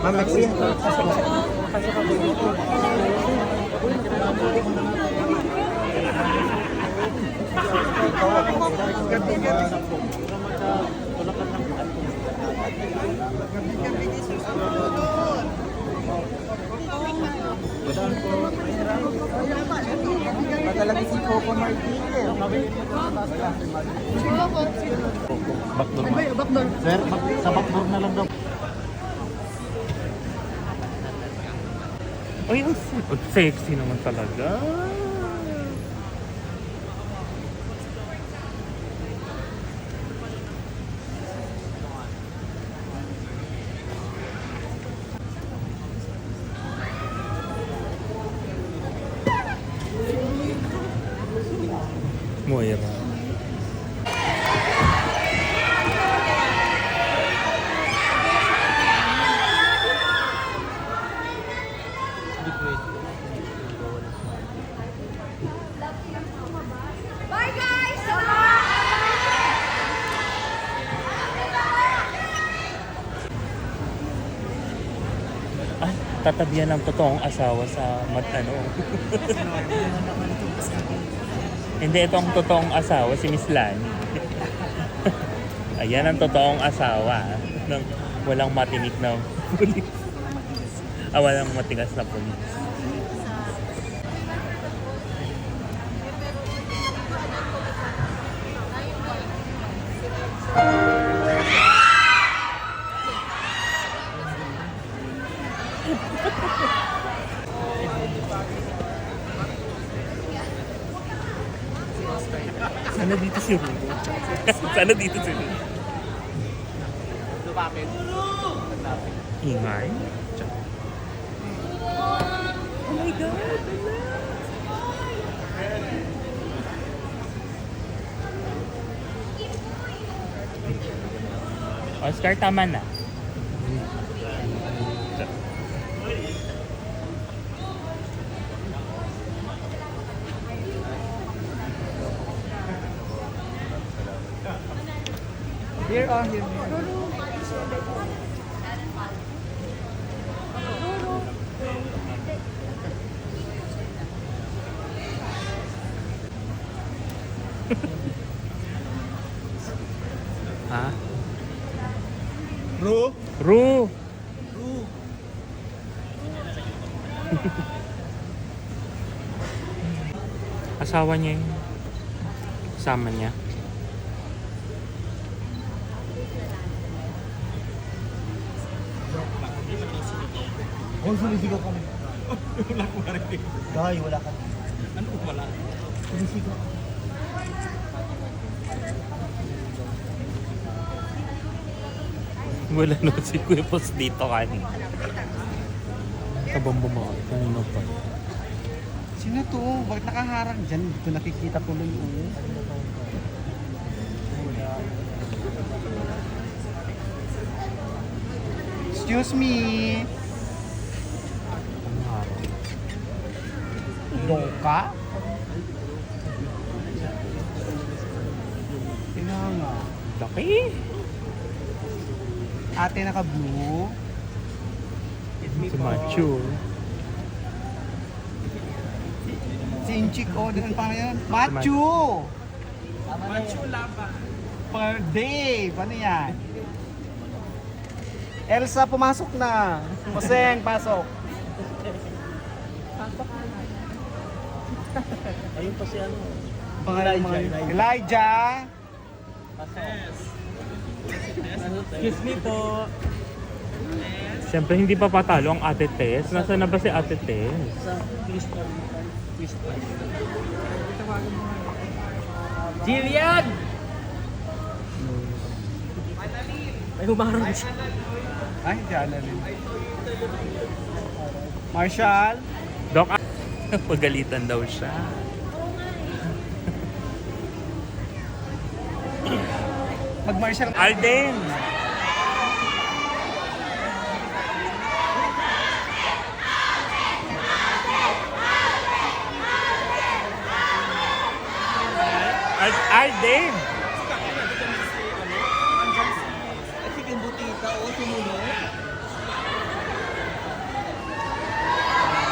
Ma'am, Lexi. Talaga si Coco Martinez. Backdoor na. Backdoor. Sir, sa backdoor na lang daw. Ay, ang sexy naman talaga. Moira. Bye guys! Ay, tatabihan ng totoong asawa sa ano. Hindi, itong totoong asawa, si Miss Lani. Ayan ang totoong asawa ng walang matinik na pulis. Walang matigas na pulis. Sana dito si Rulo. Sana dito si Rulo. Lupapin. Ingay. Oh my God! Oscar, tama na. Here or here? Ha? Bro! Ru! Asawa niya yun. Kasama niya. Oh, sumisigaw kami. Wala ko narinig. Dahil wala ka. Ano wala? Sumisigaw. Wala naman si Kuya Post dito kanina. Kabang bumakit. Kanina pa. Sino to? Bakit nakaharang dyan? Dito nakikita tuloy yung Excuse me. Ang araw. Doka? Tingnan nga. Laki! Ate naka-blue. Si Macho. Si Inchik, oh, doon pa yan. Machu! Macho laba. Per day. Paano yan? Elsa, pumasok na. Maseng, pasok. Ayun pa si ano. Pangalan mo. Elijah. Excuse me po. Siyempre hindi pa patalo ang Ate Tess. Nasaan na ba si Ate Tess? Jillian! May humarang siya. Ay, diyan na rin. Marshall. Doc, pagalitan daw siya. Mag-Marshall. Alden! Arden! Kasi yung butita, sumunod.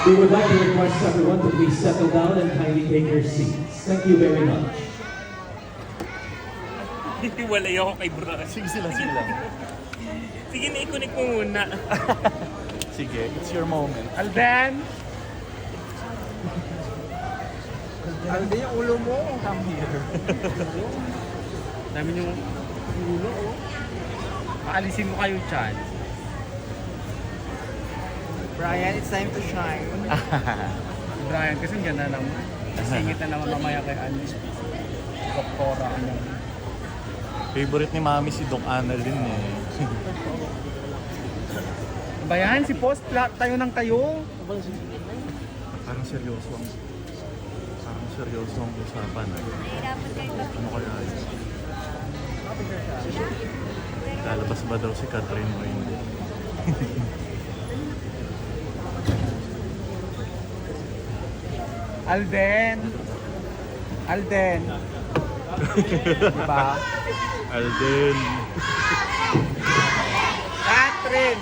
We would like to request everyone to please settle down and kindly take your seats. Thank you very much. Walay ako kay bro. Sige sila, sige lang. Sige na, ikunik mo muna. Sige, it's your moment. Alden! Alden yung ulo mo. Come here. Dami yung ulo, oh. Paalisin mo kayo, Chad. Brian, it's time to shine. Brian, kasi ganda naman. Singit na naman mamaya kay Alice. Doktora, ano. Favorite ni Mami si Doc Annalyn eh. Bayan, si Post, tayo ng tayo. Parang seryoso ang usapan. Ano kaya yun? Lalabas ba daw si Catherine o hindi? Alden. Alden. Diba? Alden.